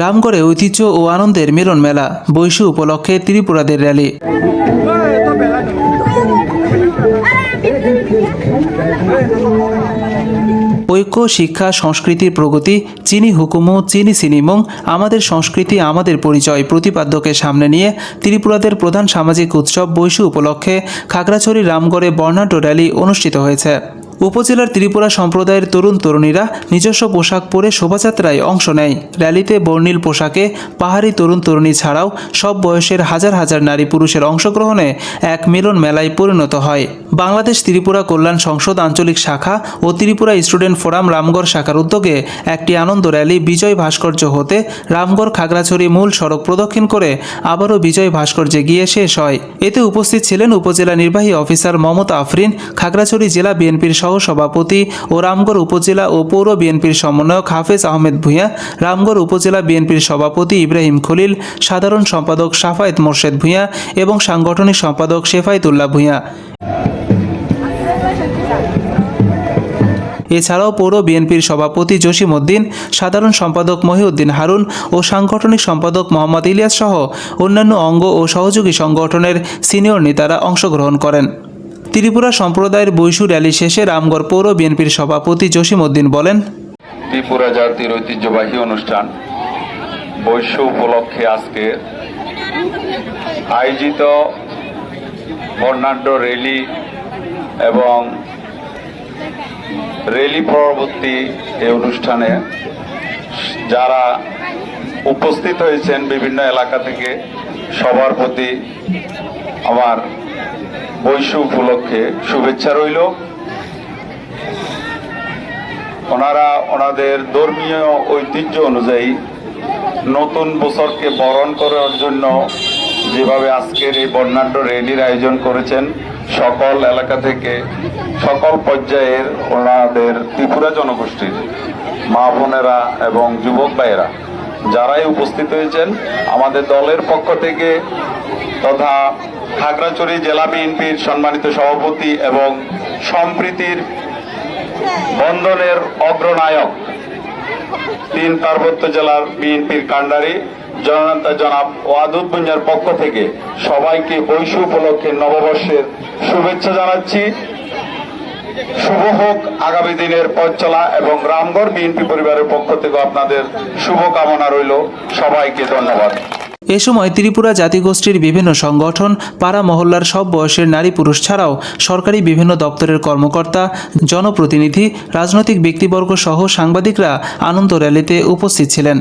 রামগড়ে ঐতিহ্য ও আনন্দের মিলন মেলা, বৈশু উপলক্ষে ত্রিপুরাদের র্যালি। ঐক্য, শিক্ষা, সংস্কৃতির প্রগতি, চিনি হুকুমু চিনি সিনিমং, আমাদের সংস্কৃতি আমাদের পরিচয় প্রতিপাদ্যকে সামনে নিয়ে ত্রিপুরাদের প্রধান সামাজিক উৎসব বৈশু উপলক্ষে খাগড়াছড়ি রামগড়ে বর্ণাঢ্য র্যালি অনুষ্ঠিত হয়েছে। উপজেলার ত্রিপুরা সম্প্রদায়ের তরুণ তরুণীরা নিজস্ব পোশাক পরে শোভাযাত্রায় অংশ নেয়। র্যালিতে বর্ণিল পোশাকে পাহাড়ি তরুণ তরুণী ছাড়াও সব বয়সের হাজার হাজার নারী পুরুষের অংশগ্রহণে এক মিলন মেলায় পরিণত হয়। বাংলাদেশ ত্রিপুরা কল্যাণ সংসদ আঞ্চলিক শাখা ও ত্রিপুরা স্টুডেন্ট ফোরাম রামগড় শাখার উদ্যোগে একটি আনন্দ র্যালি বিজয় ভাস্কর্য হতে রামগড় খাগড়াছড়ি মূল সড়ক প্রদক্ষিণ করে আবারও বিজয় ভাস্কর্যে গিয়ে শেষ হয়। এতে উপস্থিত ছিলেন উপজেলা নির্বাহী অফিসার মমতা আফরিন, খাগড়াছড়ি জেলা বিএনপির সভাপতি ও রামগড় উপজেলা ও পৌর বিএনপির সমন্বয়ক হাফেজ আহমেদ ভূঁইয়া, রামগড় উপজেলা বিএনপির সভাপতি ইব্রাহিম খলিল, সাধারণ সম্পাদক সাফায়েত মোর্শেদ ভূঁইয়া এবং সাংগঠনিক সম্পাদক শেফায়েতুল্লাহ ভূঁইয়া। এছাড়াও পৌর বিএনপির সভাপতি জসিম উদ্দিন, সাধারণ সম্পাদক মহিউদ্দিন হারুন ও সাংগঠনিক সম্পাদক মোহাম্মদ ইলিয়াস সহ অন্যান্য অঙ্গ ও সহযোগী সংগঠনের সিনিয়র নেতারা অংশগ্রহণ করেন। ত্রিপুরা সম্প্রদায়ের বৈশু র্যালি শেষে রামগড় পৌর বিএনপির সভাপতি জসিম উদ্দিন বলেন, ত্রিপুরা জাতির ঐতিহ্যবাহী অনুষ্ঠান বৈশু উপলক্ষে আজকে আয়োজিত বর্ণাঢ্য র্যালি এবং র্যালি পরবর্তী এই অনুষ্ঠানে যারা উপস্থিত হয়েছেন বিভিন্ন এলাকা থেকে সবার প্রতি আমার বৈশু উপলক্ষে শুভেচ্ছা রইল। ওনারা ওনাদের ধর্মীয় ঐতিহ্য অনুযায়ী নতুন বছরকে বরণ করার জন্য যেভাবে আজকের এই বর্ণাঢ্য র্যালির আয়োজন করেছেন, সকল এলাকা থেকে সকল পর্যায়ের ওনাদের ত্রিপুরা জনগোষ্ঠীর মা বোনেরা এবং যুবক ভাইয়েরা যারাই উপস্থিত হয়েছেন, আমাদের দলের পক্ষ থেকে তথা খাগড়াছড়ি জেলা বিএনপির সম্মানিত সভাপতি এবং সম্প্রীতির বন্ধনের অগ্রনায়ক 3 পার্বত্য জেলার বিএনপির কাণ্ডারি জননেতা জনাব ওয়াদুদ ভূঁইয়ার পক্ষ থেকে সবাইকে বৈশু উপলক্ষে নববর্ষের শুভেচ্ছা জানাচ্ছি। শুভ হোক আগামী দিনের পথ চলা এবং রামগড় বিএনপি পরিবারের পক্ষ থেকে আপনাদের শুভকামনা রইল। সবাইকে ধন্যবাদ। এ সময় ত্রিপুরা জাতিগোষ্ঠীর বিভিন্ন সংগঠন, পাড়া মহল্লার সব বয়সের নারী পুরুষ ছাড়াও সরকারি বিভিন্ন দপ্তরের কর্মকর্তা, জনপ্রতিনিধি, রাজনৈতিক ব্যক্তিবর্গ সহ সাংবাদিকরা আনন্দ র্যালিতে উপস্থিত ছিলেন।